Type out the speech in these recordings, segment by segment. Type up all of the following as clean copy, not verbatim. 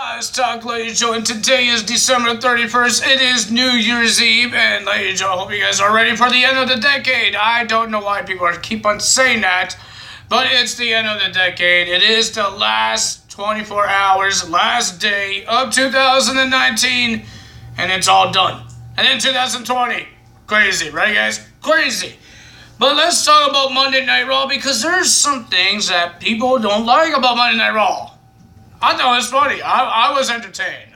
Guys, talk, ladies and gentlemen. Today is December 31st. It is New Year's Eve, and ladies and gentlemen, I hope you guys are ready for the end of the decade. I don't know why people keep on saying that, but it's the end of the decade. It is the last 24 hours, last day of 2019, and it's all done. And then 2020. Crazy, right, guys? Crazy. But let's talk about Monday Night Raw, because there's some things that people don't like about Monday Night Raw. I thought it was funny. I was entertained.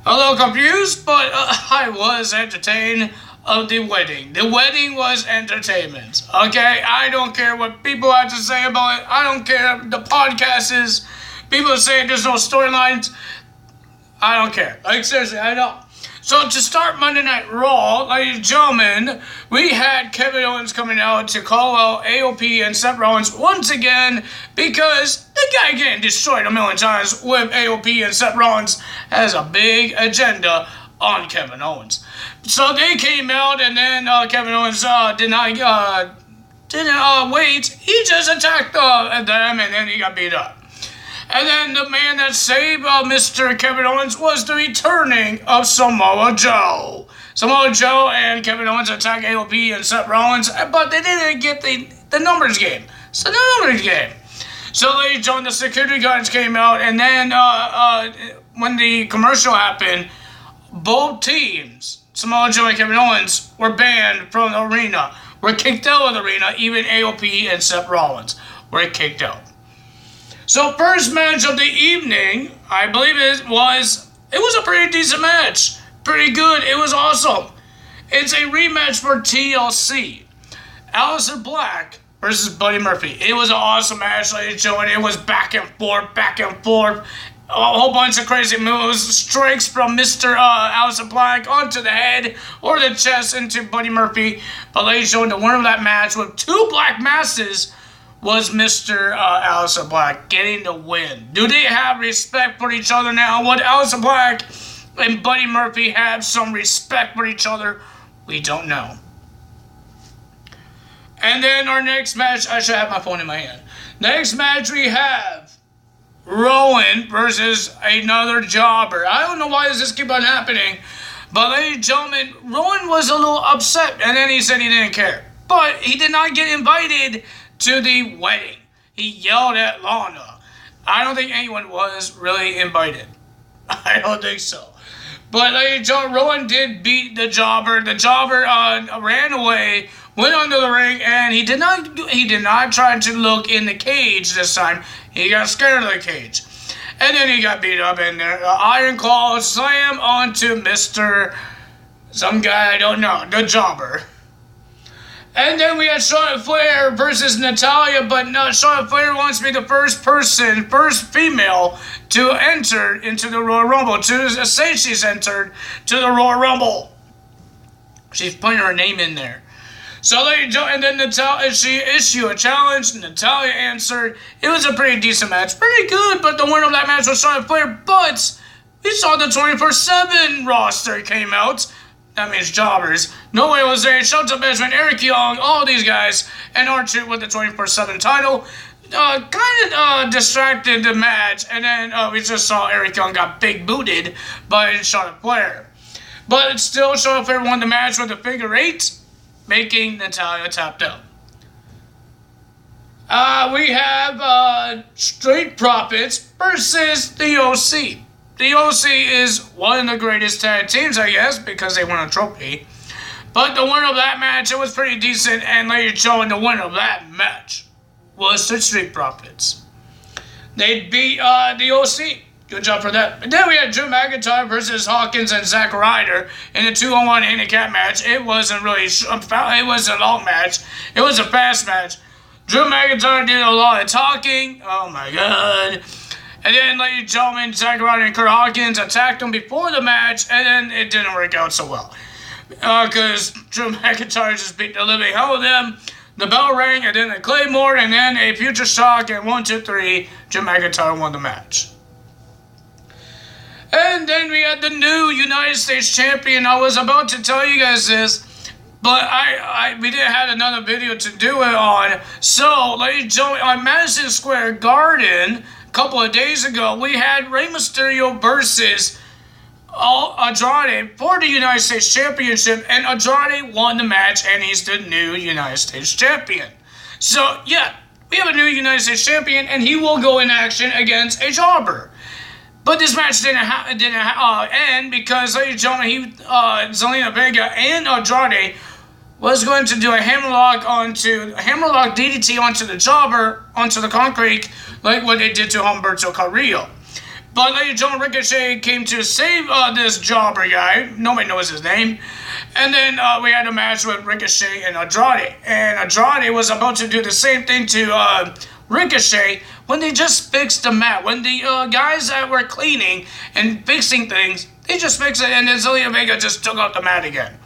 A little confused, but I was entertained of the wedding. The wedding was entertainment. Okay? I don't care what people have to say about it. I don't care the podcast is. People say there's no storylines. I don't care. Like, seriously, I don't. So to start Monday Night Raw, ladies and gentlemen, we had Kevin Owens coming out to call out AOP and Seth Rollins once again, because the guy getting destroyed a million times with AOP, and Seth Rollins has a big agenda on Kevin Owens. So they came out, and then Kevin Owens didn't wait. He just attacked them, and then he got beat up. And then the man that saved Mr. Kevin Owens was the returning of Samoa Joe. Samoa Joe and Kevin Owens attacked AOP and Seth Rollins, but they didn't get the numbers game. So the numbers game. So ladies and gentlemen, the security guards came out, and then when the commercial happened, both teams, Samoa Joe and Kevin Owens, were banned from the arena. Were kicked out of the arena. Even AOP and Seth Rollins were kicked out. So first match of the evening, I believe it was a pretty decent match. Pretty good. It was awesome. It's a rematch for TLC. Aleister Black versus Buddy Murphy. It was an awesome match, ladies and gentlemen. It was back and forth. A whole bunch of crazy moves. Strikes from Mr. Aleister Black onto the head or the chest into Buddy Murphy. But ladies and gentlemen, the winner of that match with two black masses was Mr. Aleister Black, getting the win. Do they have respect for each other now? Would Aleister Black and Buddy Murphy have some respect for each other? We don't know. And then our next match, I should have my phone in my hand. Next match we have Rowan versus another jobber. I don't know why does this keep on happening, but ladies and gentlemen, Rowan was a little upset, and then he said he didn't care. But he did not get invited to the wedding. He yelled at Lana. I don't think anyone was really invited. I don't think so. But ladies and gentlemen, Rowan did beat the jobber. The jobber ran away, went under the ring, and he did not try to look in the cage this time. He got scared of the cage. And then he got beat up in there. Iron Claw slam onto Mr. some guy I don't know, the jobber. And then we had Charlotte Flair versus Natalya, but no, Charlotte Flair wants to be the first female to enter into the Royal Rumble, to say she's entered to the Royal Rumble. She's putting her name in there. So and then Natalya, she issued a challenge, Natalya answered. It was a pretty decent match, pretty good, but the winner of that match was Charlotte Flair, but we saw the 24/7 roster came out. That means jobbers. No Way Jose, Shelton Benjamin, Eric Young, all these guys, and R-Truth with the 24/7 title. Kind of distracted the match, and then we just saw Eric Young got big booted by Charlotte Flair. But still, Charlotte Flair won the match with a figure 8, making Natalya tapped out. We have Street Profits versus the OC. The OC is one of the greatest tag teams, I guess, because they won a trophy. But the winner of that match, it was pretty decent, and ladies and gentlemen, the winner of that match was the Street Profits. They beat the OC. Good job for them. And then we had Drew McIntyre versus Hawkins and Zack Ryder in a 2-on-1 handicap match. It wasn't really, it wasn't a long match. It was a fast match. Drew McIntyre did a lot of talking. Oh my God. And then, ladies and gentlemen, Zack Ryder and Kurt Hawkins attacked him before the match, and then it didn't work out so well. Because Drew McIntyre just beat the living hell of them. The bell rang, and then a Claymore, and then a Future Shock, and 1, 2, 3, Drew McIntyre won the match. And then we had the new United States Champion. I was about to tell you guys this, but we didn't have another video to do it on. So, ladies and gentlemen, on Madison Square Garden, couple of days ago, we had Rey Mysterio versus Andrade for the United States Championship, and Andrade won the match, and he's the new United States Champion. So, yeah, we have a new United States Champion, and he will go in action against a jobber. But this match didn't end because, ladies and gentlemen, Zelina Vega and Andrade was going to do a hammerlock DDT onto the jobber, onto the concrete, like what they did to Humberto Carrillo. But ladies and gentlemen, Ricochet came to save this jobber guy. Nobody knows his name. And then we had a match with Ricochet and Andrade. And Andrade was about to do the same thing to Ricochet when they just fixed the mat. When the guys that were cleaning and fixing things, they just fixed it, and then Zelina Vega just took out the mat again.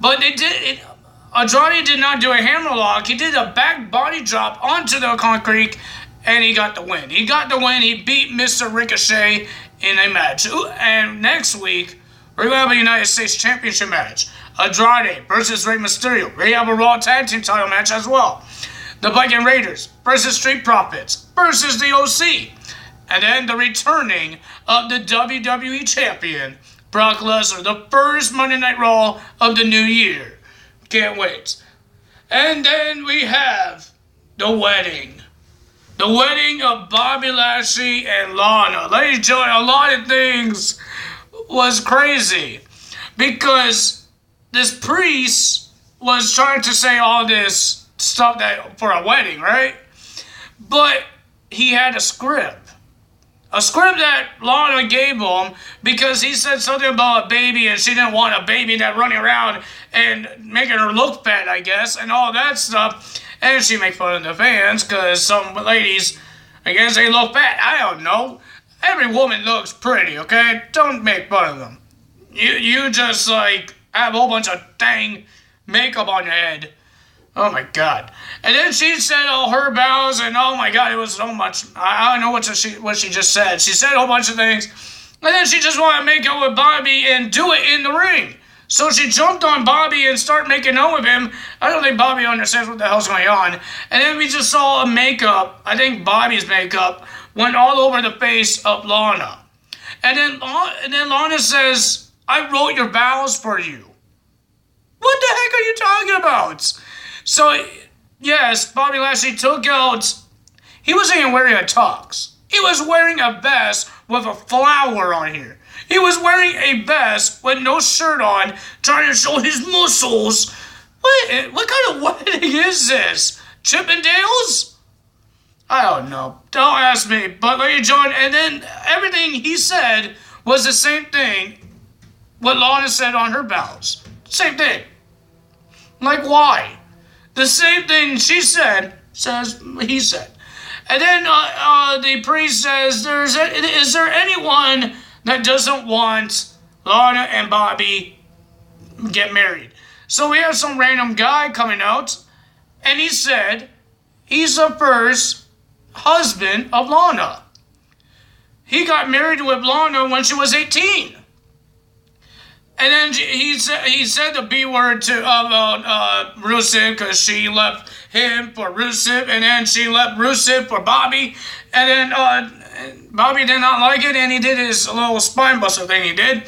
But Andrade did not do a hammerlock. He did a back body drop onto the concrete, and he got the win. He got the win. He beat Mr. Ricochet in a match. And next week, we're going to have a United States Championship match. Andrade versus Rey Mysterio. We have a Raw Tag Team title match as well. The Viking Raiders versus Street Profits versus the OC. And then the returning of the WWE Champion, Brock Lesnar. The first Monday Night Raw of the new year. Can't wait. And then we have the wedding. The wedding of Bobby Lashley and Lana. Ladies and gentlemen, a lot of things was crazy. Because this priest was trying to say all this stuff that for a wedding, right? But he had a script. A script that Lana gave him because he said something about a baby and she didn't want a baby that running around and making her look fat, I guess, and all that stuff. And she make fun of the fans because some ladies, I guess they look fat. I don't know. Every woman looks pretty, okay? Don't make fun of them. You just, like, have a whole bunch of dang makeup on your head. Oh, my God. And then she said all her vows, and oh, my God, it was so much. I don't know what she just said. She said a whole bunch of things. And then she just wanted to make out with Bobby and do it in the ring. So she jumped on Bobby and started making out with him. I don't think Bobby understands what the hell's going on. And then we just saw a makeup. I think Bobby's makeup went all over the face of Lana. And then Lana says, I wrote your vows for you. What the heck are you talking about? So, yes, Bobby Lashley took out, he wasn't even wearing a tux. He was wearing a vest with a flower on here. He was wearing a vest with no shirt on, trying to show his muscles. What kind of wedding is this? Chippendales? I don't know. Don't ask me. But ladies and gentlemen, and then everything he said was the same thing what Lana said on her vows. Same thing. Like, why? The same thing she said, says he said. And then the priest says, is there anyone that doesn't want Lana and Bobby get married? So we have some random guy coming out, and he said he's the first husband of Lana. He got married with Lana when she was 18. And then he said the B word to Rusev because she left him for Rusev, and then she left Rusev for Bobby, and then Bobby did not like it, and he did his little spine buster thing he did.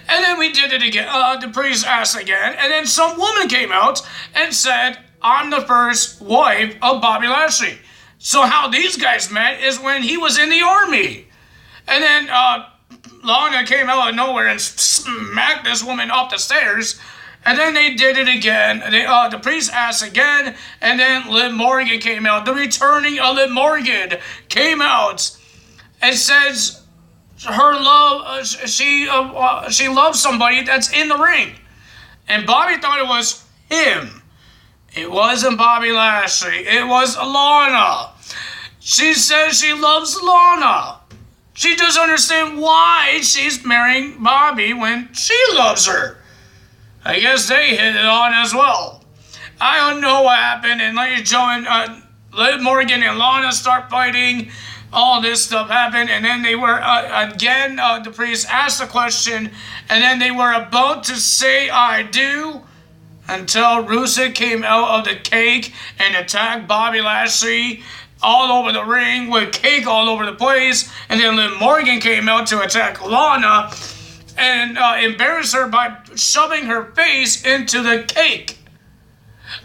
And then we did it again. The priest asked again, and then some woman came out and said, I'm the first wife of Bobby Lashley. So how these guys met is when he was in the army. And then Lana came out of nowhere and smacked this woman off the stairs. And then they did it again. The priest asked again, and then Liv Morgan came out. The returning of Liv Morgan came out and says her love, she loves somebody that's in the ring. And Bobby thought it was him. It wasn't Bobby Lashley. It was Lana. She says she loves Lana. She doesn't understand why she's marrying Bobby when she loves her. I guess they hit it on as well. I don't know what happened, and ladies and gentlemen, Liv Morgan and Lana start fighting. All this stuff happened, and then they were, again, the priest asked the question, and then they were about to say, I do, until Rusev came out of the cake and attacked Bobby Lashley all over the ring with cake all over the place. And then Liv Morgan came out to attack Lana and embarrass her by shoving her face into the cake.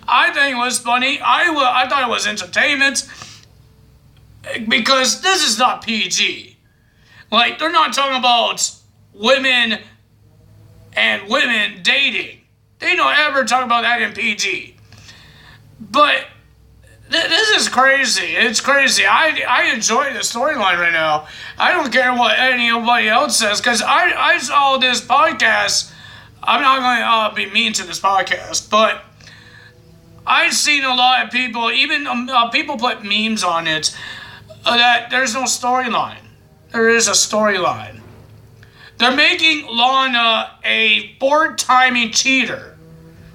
I think it was funny. I thought it was entertainment because this is not PG. Like, they're not talking about women and women dating. They don't ever talk about that in PG. But this is crazy. It's crazy. I enjoy the storyline right now. I don't care what anybody else says, because I saw this podcast. I'm not going to be mean to this podcast, but I've seen a lot of people, even people put memes on it, that there's no storyline. There is a storyline. They're making Lana a 4-timing cheater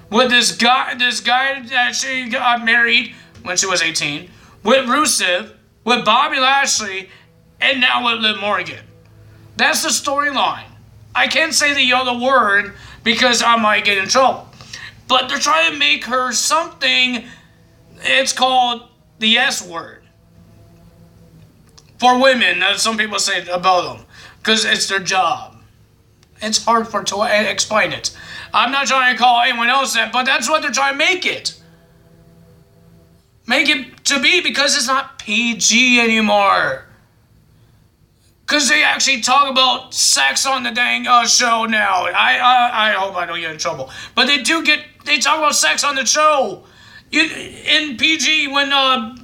with this guy that she got married when she was 18, with Rusev, with Bobby Lashley, and now with Liv Morgan. That's the storyline. I can't say the other word because I might get in trouble. But they're trying to make her something, it's called the S word. For women, as some people say about them, because it's their job. It's hard to explain it. I'm not trying to call anyone else that, but that's what they're trying to make it. Make it to be, because it's not PG anymore. Because they actually talk about sex on the dang show now. I hope I don't get in trouble. But they talk about sex on the show. In PG, when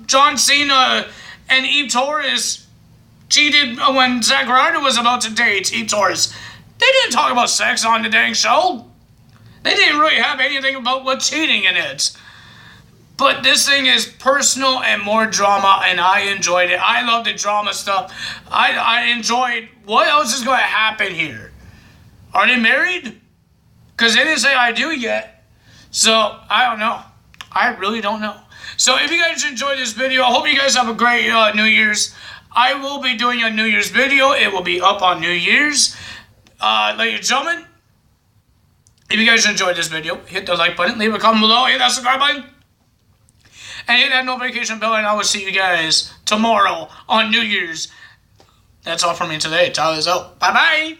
John Cena and Eve Torres cheated when Zack Ryder was about to date Eve Torres, they didn't talk about sex on the dang show. They didn't really have anything about what cheating in it. But this thing is personal and more drama, and I enjoyed it. I love the drama stuff. I enjoyed what else is going to happen here. Are they married? Because they didn't say I do yet. So, I don't know. I really don't know. So, if you guys enjoyed this video, I hope you guys have a great New Year's. I will be doing a New Year's video. It will be up on New Year's. Ladies and gentlemen, if you guys enjoyed this video, hit the like button, leave a comment below, hit that subscribe button, and hit that notification bell, and I will see you guys tomorrow on New Year's. That's all for me today. Tyler's out. Bye-bye.